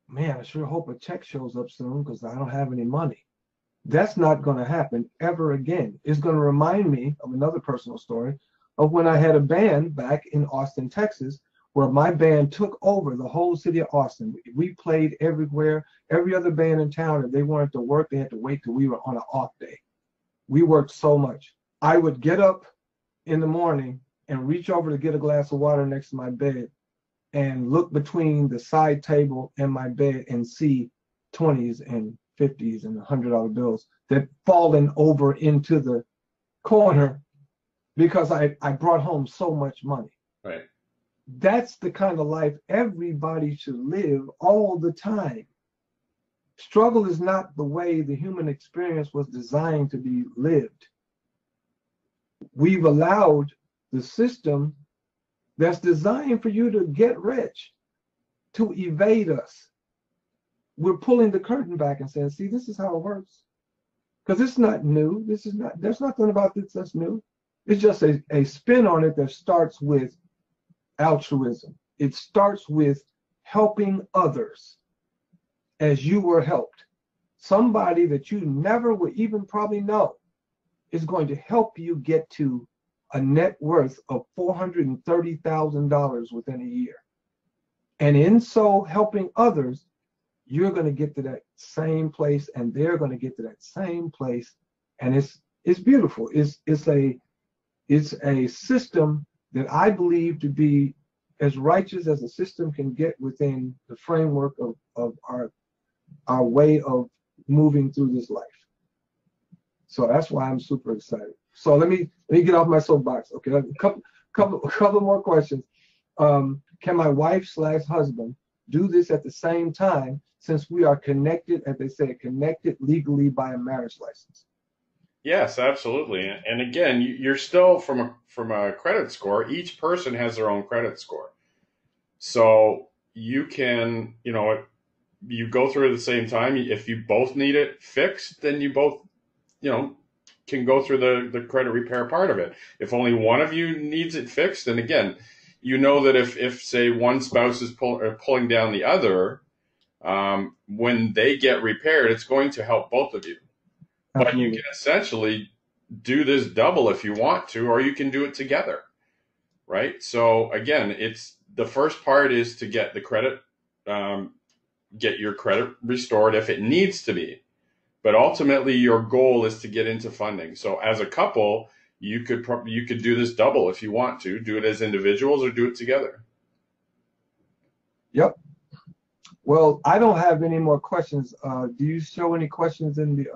man, I sure hope a check shows up soon because I don't have any money. That's not going to happen ever again. It's going to remind me of another personal story of when I had a band back in Austin, Texas, where my band took over the whole city of Austin. We played everywhere. Every other band in town, if they wanted to work, they had to wait till we were on an off day. We worked so much. I would get up in the morning and reach over to get a glass of water next to my bed and look between the side table and my bed and see 20s and 50s and $100 bills that fallen over into the corner because I brought home so much money. Right. That's the kind of life everybody should live all the time. Struggle is not the way the human experience was designed to be lived. We've allowed the system that's designed for you to get rich to evade us. We're pulling the curtain back and saying, see, this is how it works. Because it's not new. There's nothing about this that's new. It's just a spin on it that starts with altruism. It starts with helping others as you were helped. Somebody that you never would even probably know is going to help you get to a net worth of $430,000 within a year. And in so helping others, you're going to get to that same place and they're going to get to that same place and it's beautiful. It's a system that I believe to be as righteous as a system can get within the framework of our way of moving through this life. So that's why I'm super excited. So let me get off my soapbox. Okay, a couple more questions. Can my wife/husband do this at the same time, since we are connected, as they say, connected legally by a marriage license? Yes, absolutely. And again, you're still from a credit score. Each person has their own credit score, so you can, you go through it at the same time. If you both need it fixed, then you both, can go through the credit repair part of it. If only one of you needs it fixed, then again, that if say one spouse is pulling down the other, when they get repaired, it's going to help both of you. But you can essentially do this double if you want to, or you can do it together, right? So again, it's the first part is to get the credit, get your credit restored if it needs to be. But ultimately, your goal is to get into funding. So as a couple, you could do this double if you want to. Do it as individuals or do it together. Yep. Well, I don't have any more questions. Do you show any questions in the?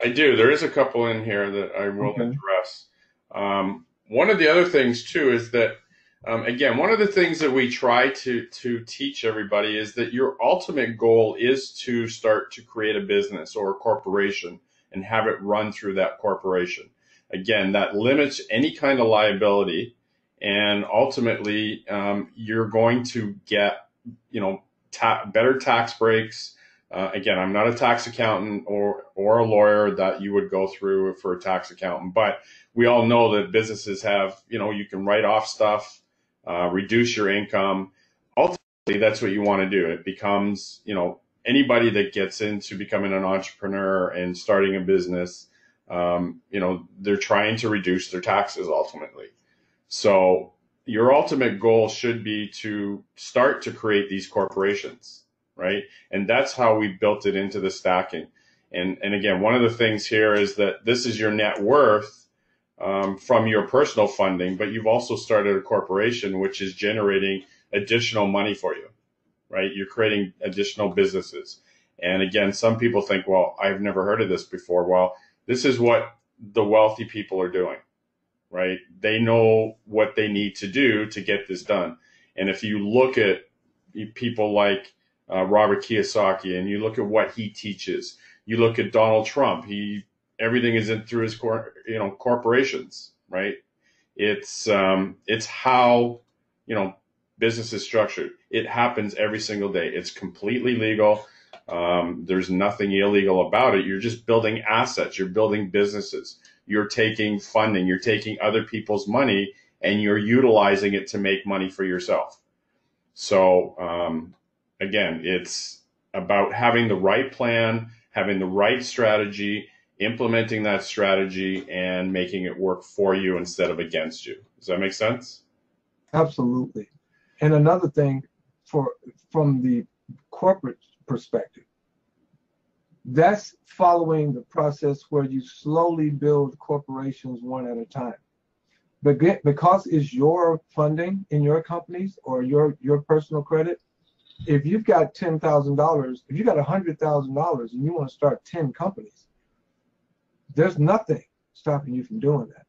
I do. There is a couple in here that I will address. One of the other things too is that, again, one of the things that we try to teach everybody is that your ultimate goal is to start to create a business or a corporation and have it run through that corporation. Again, that limits any kind of liability, and ultimately, you're going to get, better tax breaks. Again, I'm not a tax accountant or a lawyer that you would go through for a tax accountant, but we all know that businesses have, you can write off stuff, reduce your income. Ultimately, that's what you want to do. It becomes, anybody that gets into becoming an entrepreneur and starting a business, they're trying to reduce their taxes ultimately. So your ultimate goal should be to start to create these corporations, right? And that's how we built it into the stacking. And again, one of the things here is that this is your net worth from your personal funding, but you've also started a corporation which is generating additional money for you, right? You're creating additional businesses. And again, some people think, well, I've never heard of this before. Well, this is what the wealthy people are doing, right? They know what they need to do to get this done. And if you look at people like Robert Kiyosaki, and you look at what he teaches, you look at Donald Trump, everything is through his corporations, right? It's how, business is structured. It happens every single day. It's completely legal. There's nothing illegal about it. You're just building assets. You're building businesses. You're taking funding. You're taking other people's money and you're utilizing it to make money for yourself. So, again, it's about having the right plan, having the right strategy, implementing that strategy, and making it work for you instead of against you. Does that make sense? Absolutely. And another thing, from the corporate perspective, that's following the process where you slowly build corporations one at a time. But because it's your funding in your companies or your personal credit, if you've got $10,000, if you got $100,000 and you want to start 10 companies, there's nothing stopping you from doing that.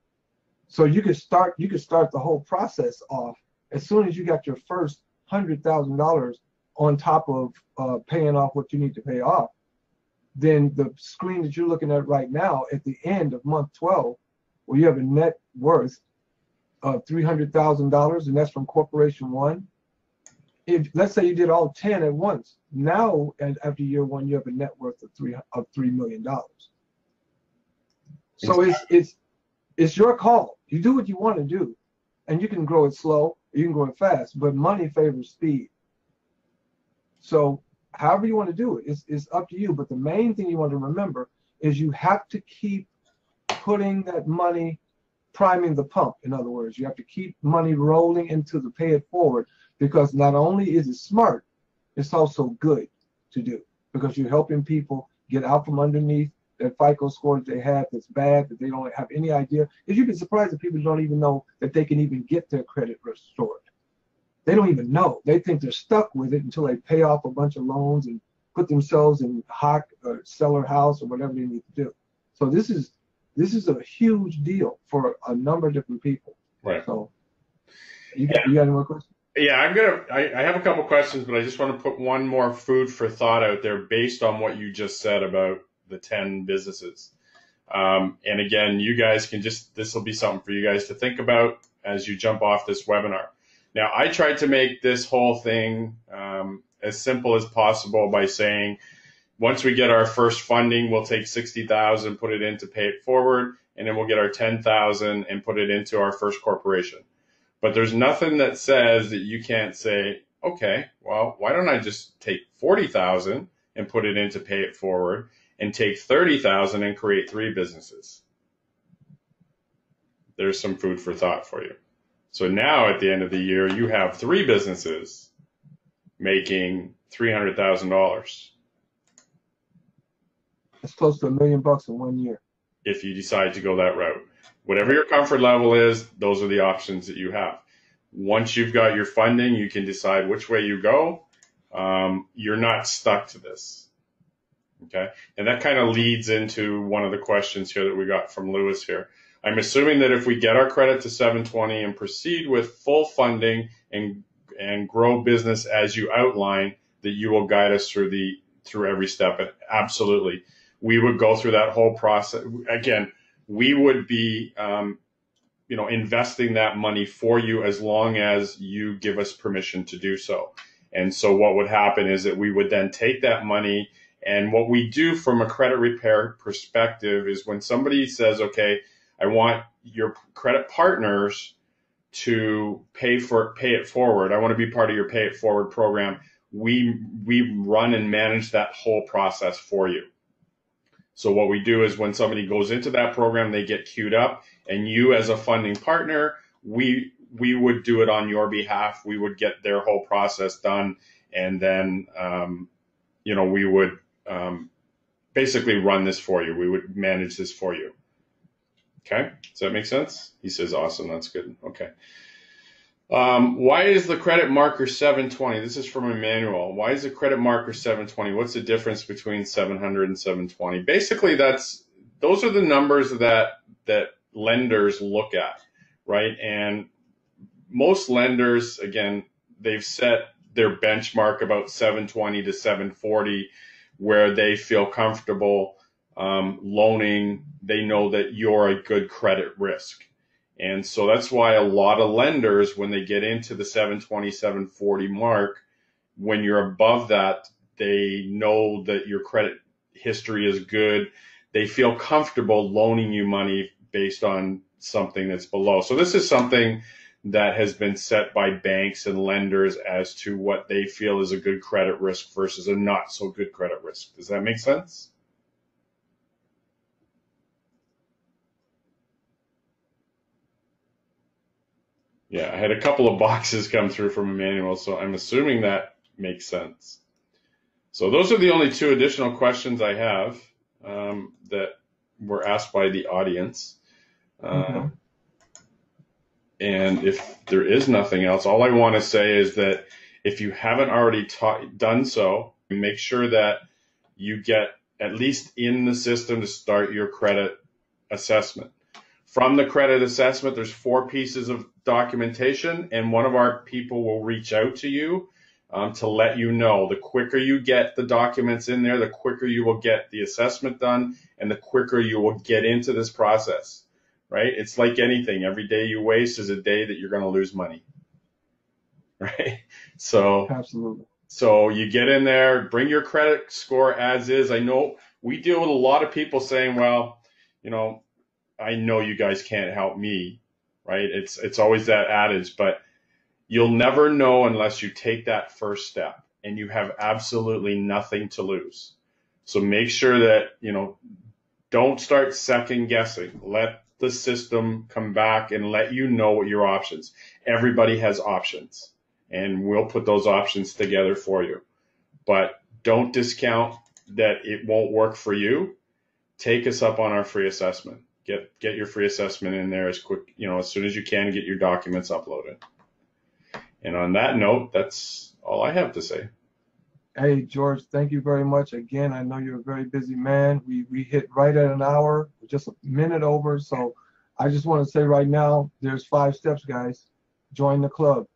So you could start the whole process off as soon as you got your first $100,000 on top of paying off what you need to pay off. Then the screen that you're looking at right now at the end of month 12, where you have a net worth of $300,000, and that's from Corporation One. If let's say you did all 10 at once, now and after year one, you have a net worth of $3 million. So it's your call. You do what you want to do, and you can grow it slow, you can grow it fast, but money favors speed. So however you want to do it, it's up to you. But the main thing you want to remember is you have to keep putting that money, priming the pump. In other words, you have to keep money rolling into the pay it forward, because not only is it smart, it's also good to do, because you're helping people get out from underneath that FICO score that they have that's bad, that they don't have any idea. Because you'd be surprised that people don't even know that they can even get their credit restored. They don't even know. They think they're stuck with it until they pay off a bunch of loans and put themselves in hock or sell their house or whatever they need to do. So this is a huge deal for a number of different people. Right. So you got any more questions? Yeah, I have a couple questions, but I just want to put one more food for thought out there based on what you just said about the 10 businesses. And again, you guys can this will be something for you guys to think about as you jump off this webinar. Now, I tried to make this whole thing as simple as possible by saying, once we get our first funding, we'll take $60,000, put it in to pay it forward, and then we'll get our $10,000 and put it into our first corporation. But there's nothing that says that you can't say, okay, well, why don't I just take $40,000 and put it in to pay it forward, and take $30,000 and create 3 businesses? There's some food for thought for you. So now at the end of the year, you have 3 businesses making $300,000. It's close to $1 million in 1 year. If you decide to go that route. Whatever your comfort level is, those are the options that you have. Once you've got your funding, you can decide which way you go. You're not stuck to this. Okay? And that kind of leads into one of the questions here that we got from Lewis here. I'm assuming that if we get our credit to 720 and proceed with full funding and grow business as you outline, that you will guide us through every step. And absolutely. We would go through that whole process. Again, we would be, investing that money for you as long as you give us permission to do so. And so what would happen is that we would then take that money, and what we do from a credit repair perspective is when somebody says, okay, I want your credit partners to pay it forward. I want to be part of your pay it forward program. We run and manage that whole process for you. So what we do is when somebody goes into that program, they get queued up, and you as a funding partner, we would do it on your behalf. We would get their whole process done, and then we would basically run this for you. We would manage this for you. Okay, does that make sense? He says, awesome, that's good. Okay. Why is the credit marker 720? This is from Emmanuel. Why is the credit marker 720? What's the difference between 700 and 720? Basically, those are the numbers that lenders look at, right? And most lenders, again, they've set their benchmark about 720 to 740, where they feel comfortable loaning. They know that you're a good credit risk. And so that's why a lot of lenders, when they get into the 720, 740 mark, when you're above that, they know that your credit history is good. They feel comfortable loaning you money based on something that's below. So this is something that has been set by banks and lenders as to what they feel is a good credit risk versus a not so good credit risk. Does that make sense? Yeah, I had a couple of boxes come through from Emmanuel, so I'm assuming that makes sense. So those are the only 2 additional questions I have that were asked by the audience. And if there is nothing else, all I want to say is that if you haven't already done so, make sure that you get at least in the system to start your credit assessment. From the credit assessment, there's 4 pieces of documentation, and one of our people will reach out to you to let you know. The quicker you get the documents in there, the quicker you will get the assessment done, and the quicker you will get into this process, right? It's like anything. Every day you waste is a day that you're going to lose money, right? So, absolutely. So you get in there, bring your credit score as is. I know we deal with a lot of people saying, well, I know you guys can't help me, right? It's always that adage, but you'll never know unless you take that first step, and you have absolutely nothing to lose. So make sure that, don't start second guessing. Let the system come back and let you know what your options. Everybody has options, and we'll put those options together for you. But don't discount that it won't work for you. take us up on our free assessment. Get your free assessment in there as quick, as soon as you can, get your documents uploaded. And on that note, that's all I have to say. Hey, George, thank you very much. Again, I know you're a very busy man. We hit right at an hour, just a minute over. So I just want to say right now, there's 5 steps, guys. Join the club.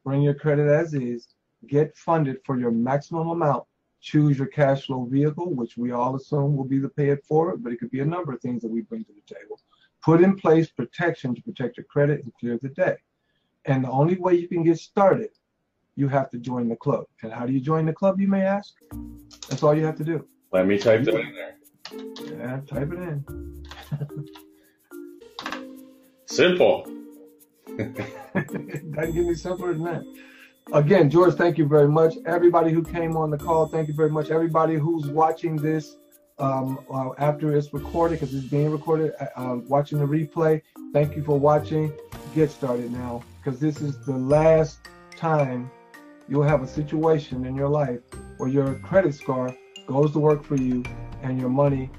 Bring your credit as is. Get funded for your maximum amount. Choose your cash flow vehicle, which we all assume will be the pay it forward, but it could be a number of things that we bring to the table. Put in place protection to protect your credit and clear the debt. And the only way you can get started, you have to join the club. And how do you join the club, you may ask? That's all you have to do. Let me type that in there. Yeah, type it in. Simple. Doesn't get any simpler than that. Again, George, thank you very much. Everybody who came on the call, thank you very much. Everybody who's watching this after it's recorded, because it's being recorded, watching the replay, thank you for watching. Get started now, because this is the last time you'll have a situation in your life where your credit score goes to work for you and your money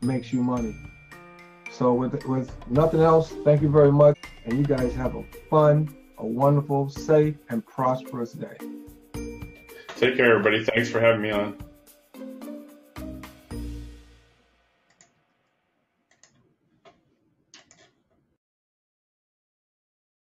makes you money. So with nothing else, thank you very much, and you guys have a fun, a wonderful, safe, and prosperous day. Take care, everybody. Thanks for having me on.